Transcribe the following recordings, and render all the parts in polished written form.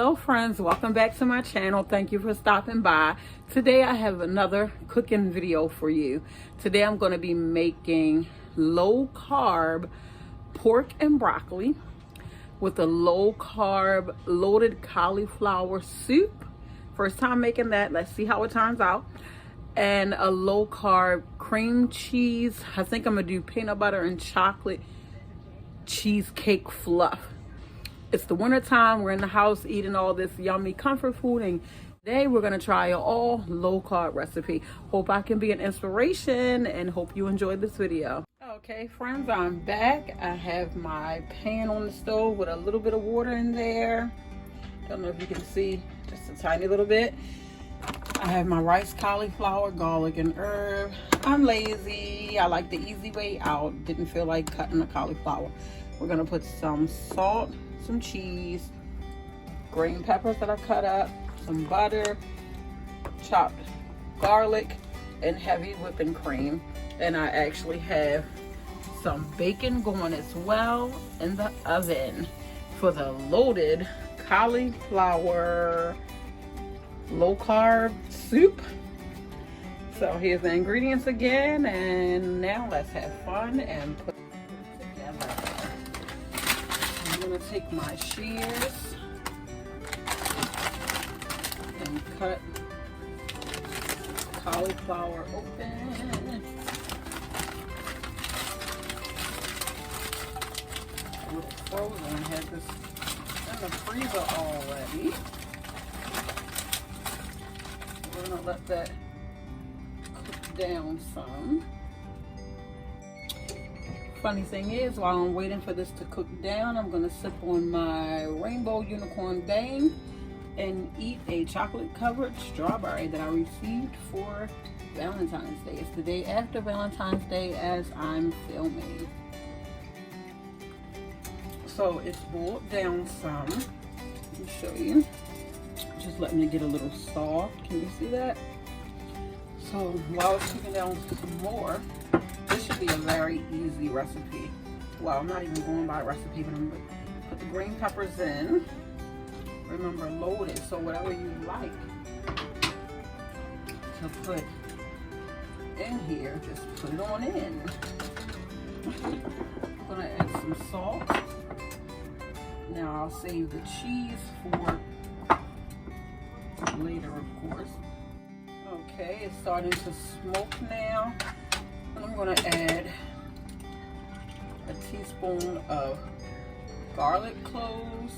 Hello friends, welcome back to my channel. Thank you for stopping by. Today I have another cooking video for you. Today I'm going to be making low carb pork and broccoli with a low carb loaded cauliflower soup. First time making that. Let's see how it turns out. And a low carb cream cheese. I think I'm going to do peanut butter and chocolate cheesecake fluff. It's the winter time. We're in the house eating all this yummy comfort food, and today we're gonna try an all low carb recipe. Hope I can be an inspiration and hope you enjoyed this video. Okay friends, I'm back. I have my pan on the stove with a little bit of water in there. Don't know if you can see, just a tiny little bit. I have my rice, cauliflower, garlic, and herb. I'm lazy. I like the easy way out. Didn't feel like cutting the cauliflower. We're gonna put some salt, some cheese, green peppers that I cut up, some butter, chopped garlic, and heavy whipping cream. And I actually have some bacon going as well in the oven for the loaded cauliflower low carb soup. So here's the ingredients again, and now let's have fun and put it together. I'm gonna take my shears and cut cauliflower open. A little frozen, had this in the freezer already. We're gonna let that cook down some. Funny thing is, while I'm waiting for this to cook down, I'm gonna sip on my Rainbow Unicorn Bang and eat a chocolate covered strawberry that I received for Valentine's Day. It's the day after Valentine's Day as I'm filming. So it's boiled down some. Let me show you. Just letting it get a little soft. Can you see that? So while it's cooking down some more, this should be a very easy recipe. Well, I'm not even going by recipe, but I'm going to put the green peppers in. Remember, loaded, so whatever you like to put in here, just put it on in. I'm going to add some salt. Now I'll save the cheese for later, of course. Okay, it's starting to smoke now. And I'm going to add a teaspoon of garlic cloves.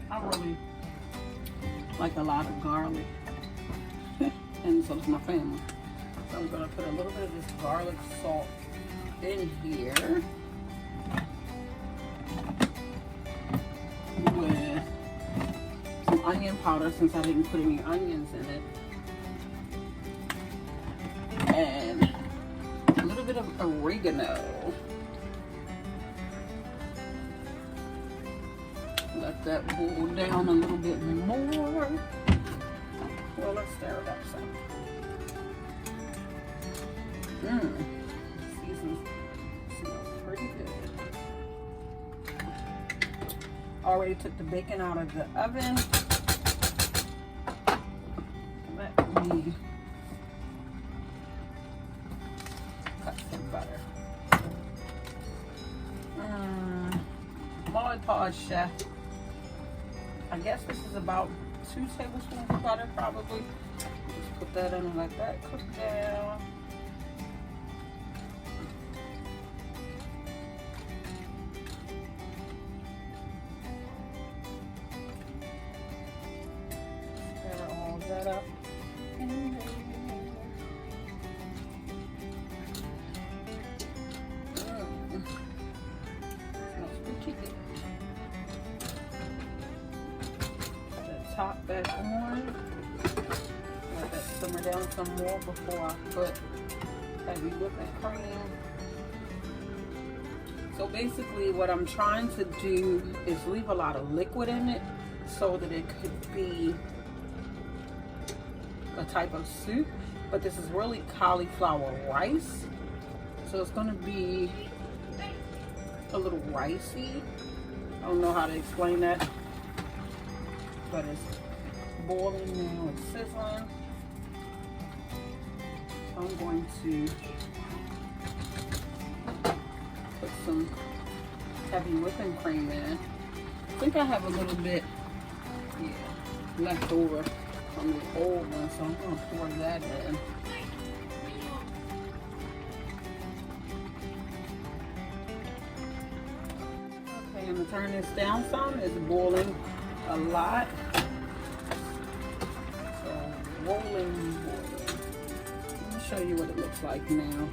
I really like a lot of garlic, and so does my family. So I'm going to put a little bit of this garlic salt in here with some onion powder, since I didn't put any onions in it, and a little bit of oregano. Let that boil down a little bit more. Well, let's stir it up some. Seasons smell pretty good. Already took the bacon out of the oven. Let me cut some butter. Mod Podge Chef. I guess this is about 2 tablespoons of butter, probably. Just put that in and let that cook down. Stir all that up in there. Smells pretty good. Top back on. Let that simmer down some more before I put heavy whipping cream. So basically what I'm trying to do is leave a lot of liquid in it so that it could be a type of soup, but this is really cauliflower rice. So it's going to be a little ricey. I don't know how to explain that, but it's boiling now, it's sizzling. So I'm going to put some heavy whipping cream in. I think I have a little bit, left over from the old one, so I'm going to pour that in. Okay, I'm going to turn this down some. It's boiling a lot. So, boiling. Let me show you what it looks like now.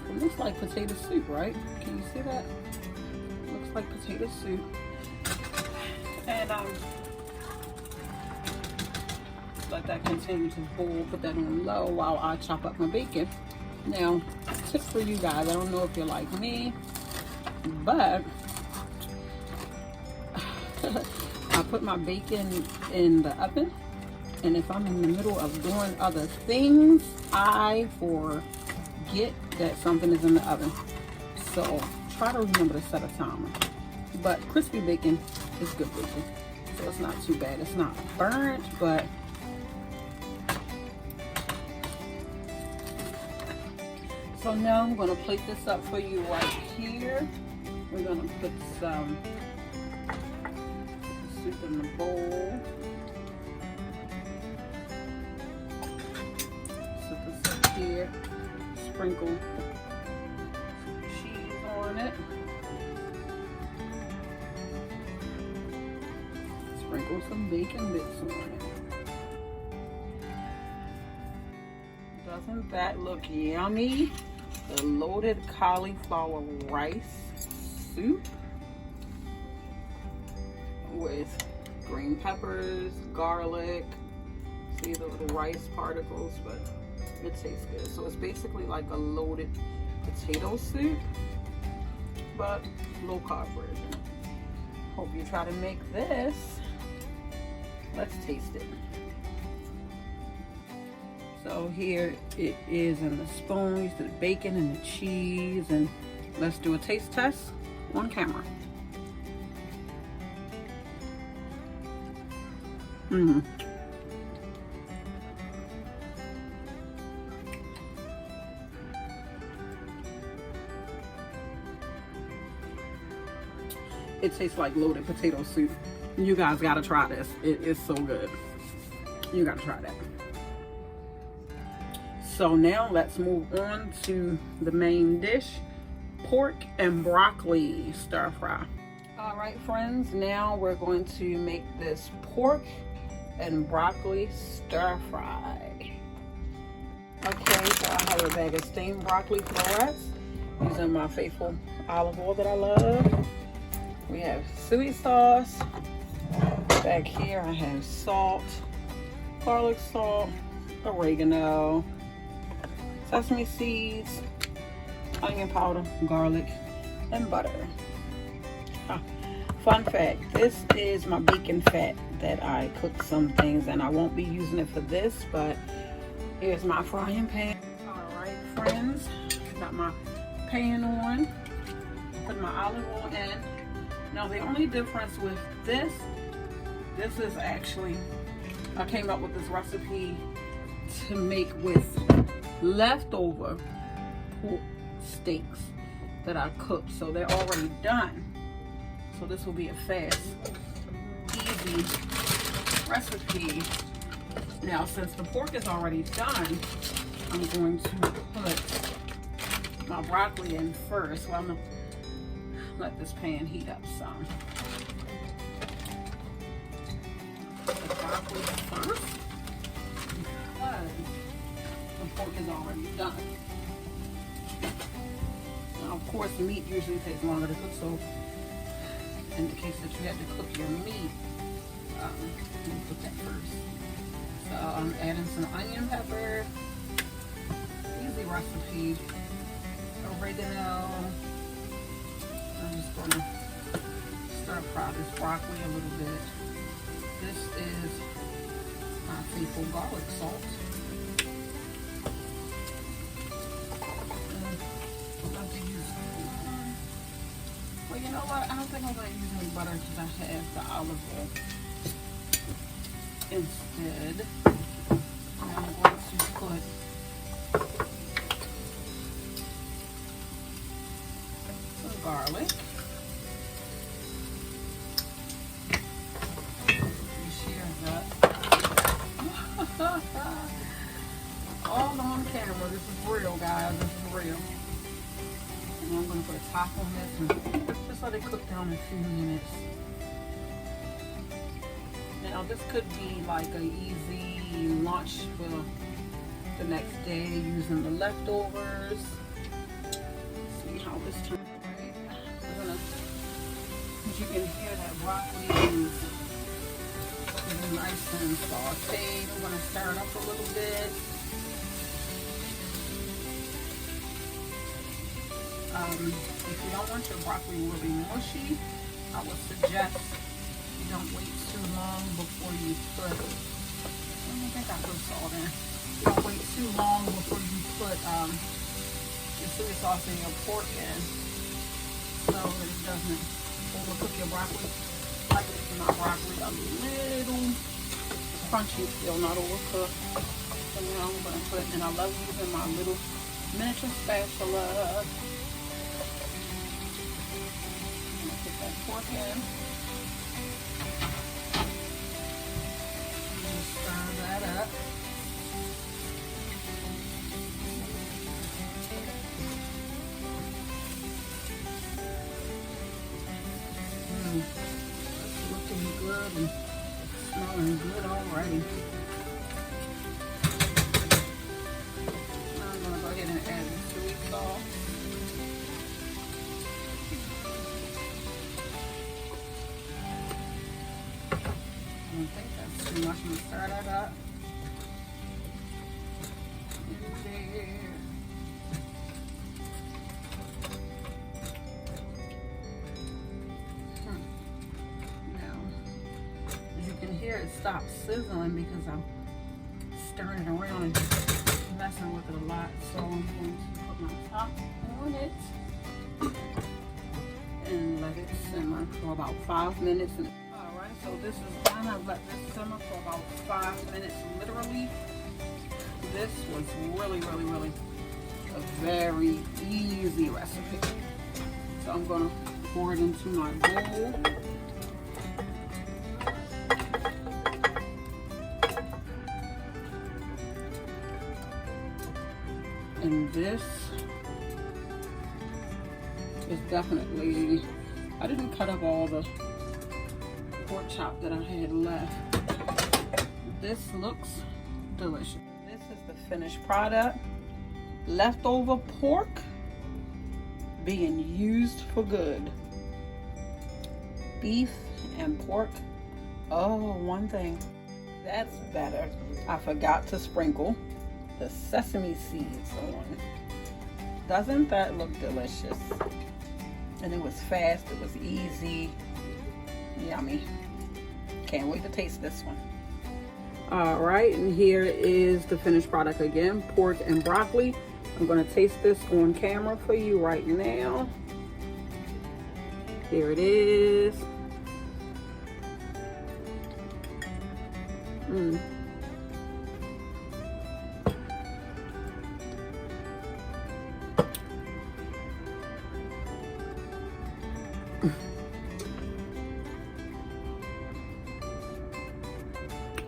It looks like potato soup, right? Can you see that? It looks like potato soup. And let that continue to boil. Put that on low while I chop up my bacon. Now, tip for you guys. I don't know if you're like me, but I put my bacon in the oven, and if I'm in the middle of doing other things, I forget that something is in the oven. So try to remember to set a timer. But crispy bacon is good bacon, so it's not too bad. It's not burnt, but so now I'm going to plate this up for you right here. We're going to put some soup in the bowl. So this up here. Sprinkle some cheese on it. Sprinkle some bacon bits on it. Doesn't that look yummy? The loaded cauliflower rice soup with green peppers, garlic. See the little rice particles, but it tastes good. So it's basically like a loaded potato soup, but low carb version. Hope you try to make this. Let's taste it. So here it is in the spoons, the bacon and the cheese, and let's do a taste test on camera. It tastes like loaded potato soup. You guys gotta try this. It is so good. You gotta try that. So now let's move on to the main dish, pork and broccoli stir fry. All right, friends, now we're going to make this pork and broccoli stir fry. Okay, so I have a bag of steamed broccoli florets using my faithful olive oil that I love. We have soy sauce. Back here I have salt, garlic salt, oregano, sesame seeds, onion powder, garlic, and butter. Fun fact, this is my bacon fat that I cooked some things, and I won't be using it for this, but here's my frying pan. All right, friends, got my pan on, put my olive oil in. Now the only difference with this is actually, I came up with this recipe to make with leftover pork steaks that I cooked, so they're already done. So this will be a fast, easy recipe. Now since the pork is already done, I'm going to put my broccoli in first. So I'm gonna let this pan heat up some. Put the broccoli first because the pork is already done. Now, of course, the meat usually takes longer to cook, so in the case that you have to cook your meat, let me put that first. So I'm adding some onion pepper, easy recipe, oregano. I'm just going to stir fry this broccoli a little bit. This is my faithful garlic salt. I love to use what? I don't think I'm going to use any butter because I have the olive oil instead. And I'm going to put some garlic. All on camera. This is real, guys. This is real. And I'm going to put a top on this and just let it cook down in a few minutes. Now, this could be like an easy lunch for the next day using the leftovers. See how this turns out. As you can hear, that broccoli is nice and sauteed. I'm going to stir it up a little bit. If you don't want your broccoli really mushy, I would suggest you don't wait too long before you put, I think I put salt in. Don't wait too long before you put your soy sauce and your pork in, so it doesn't overcook your broccoli. I like to make my broccoli a little crunchy, still not overcooked. So now I'm going to put, and I love using my little miniature spatula. Pork in. And stir that up. That's looking good and smelling good already. Now I'm going to go ahead and add the soy sauce. I think that's too much. I'm going to stir that up. Now, as you can hear, it stopped sizzling because I'm stirring it around and messing with it a lot. So I'm going to put my top on it and let it simmer for about 5 minutes. So this is done. I've let this simmer for about 5 minutes, literally. This was really a very easy recipe. So I'm gonna pour it into my bowl. And this is definitely, I didn't cut up all the pork chop that I had left. This looks delicious. This is the finished product. Leftover pork being used for good. Beef and pork. Oh, one thing. That's better. I forgot to sprinkle the sesame seeds on. Doesn't that look delicious? And it was fast, it was easy. Yummy. Can't wait to taste this one. All right, and here is the finished product again, pork and broccoli. I'm gonna taste this on camera for you right now. Here it is.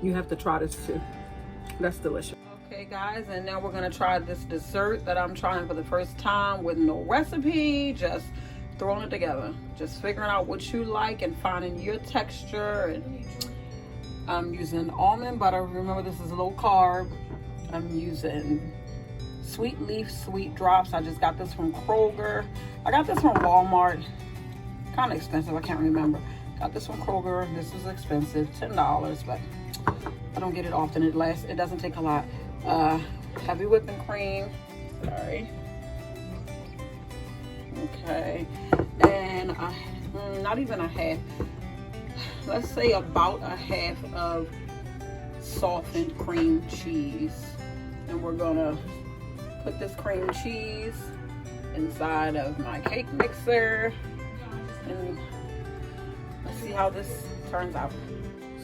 You have to try this too. That's delicious. Okay guys, and now we're gonna try this dessert that I'm trying for the first time with no recipe, just throwing it together. Just figuring out what you like and finding your texture. And I'm using almond butter. Remember, this is low carb. I'm using sweet leaf sweet drops. I just got this from Kroger. I got this from Walmart. Kind of expensive, I can't remember. Got this from Kroger. This was expensive, $10, but I don't get it often. It doesn't take a lot. Heavy whipping cream. Sorry. Okay. And not even a half. Let's say about a half of softened cream cheese. And we're gonna put this cream cheese inside of my cake mixer. And let's see how this turns out.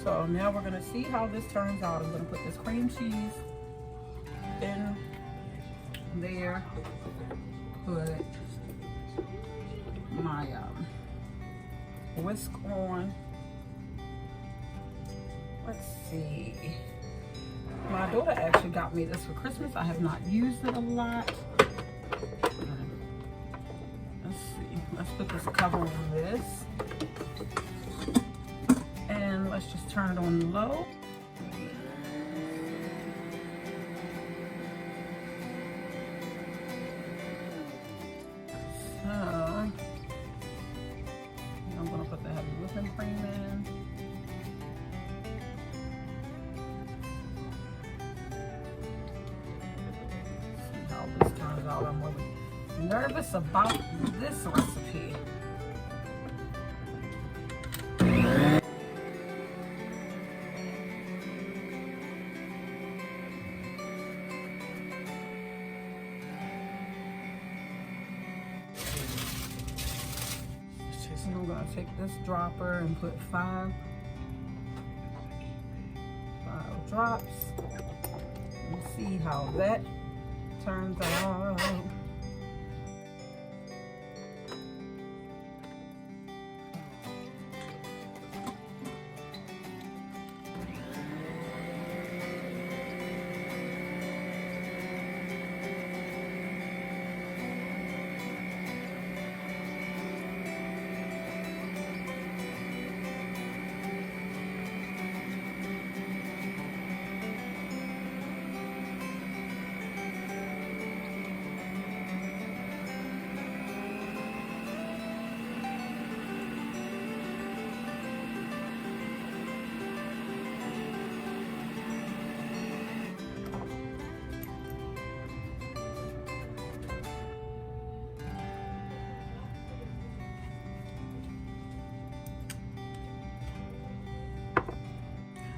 So now we're gonna see how this turns out. I'm gonna put this cream cheese in there, put my whisk on. Let's see. My daughter actually got me this for Christmas. I have not used it a lot. Let's see. Let's put this cover on this. And let's just turn it on low. So, I'm going to put the heavy whipping cream in. See how this turns out. I'm really nervous about this recipe. I'm gonna take this dropper and put five drops and see how that turns out.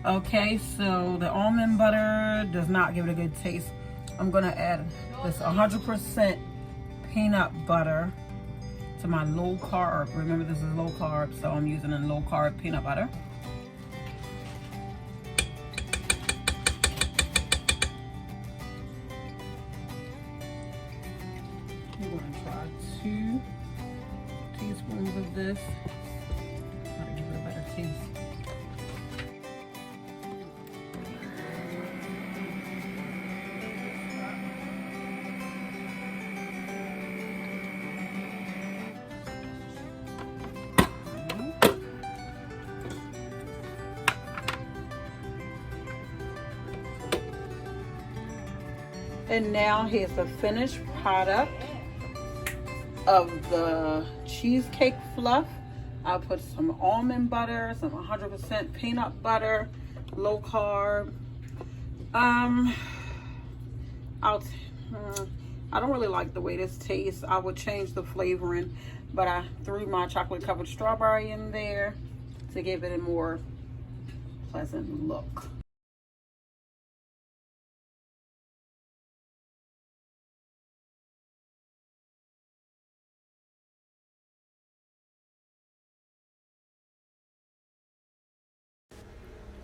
Okay, so the almond butter does not give it a good taste. I'm gonna add this 100% peanut butter to my low carb. Remember, this is low carb, so I'm using a low carb peanut butter. I'm gonna try 2 teaspoons of this. Try to give it a better taste. And now here's the finished product of the cheesecake fluff. I'll put some almond butter, some 100% peanut butter, low carb. I don't really like the way this tastes. I would change the flavoring, but I threw my chocolate covered strawberry in there to give it a more pleasant look.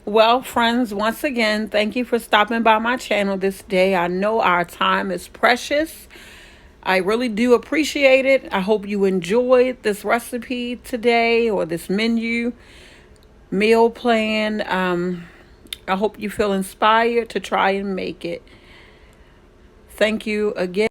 Well, friends, once again, thank you for stopping by my channel this day. I know our time is precious. I really do appreciate it. I hope you enjoyed this recipe today, or this menu meal plan. I hope you feel inspired to try and make it. Thank you again.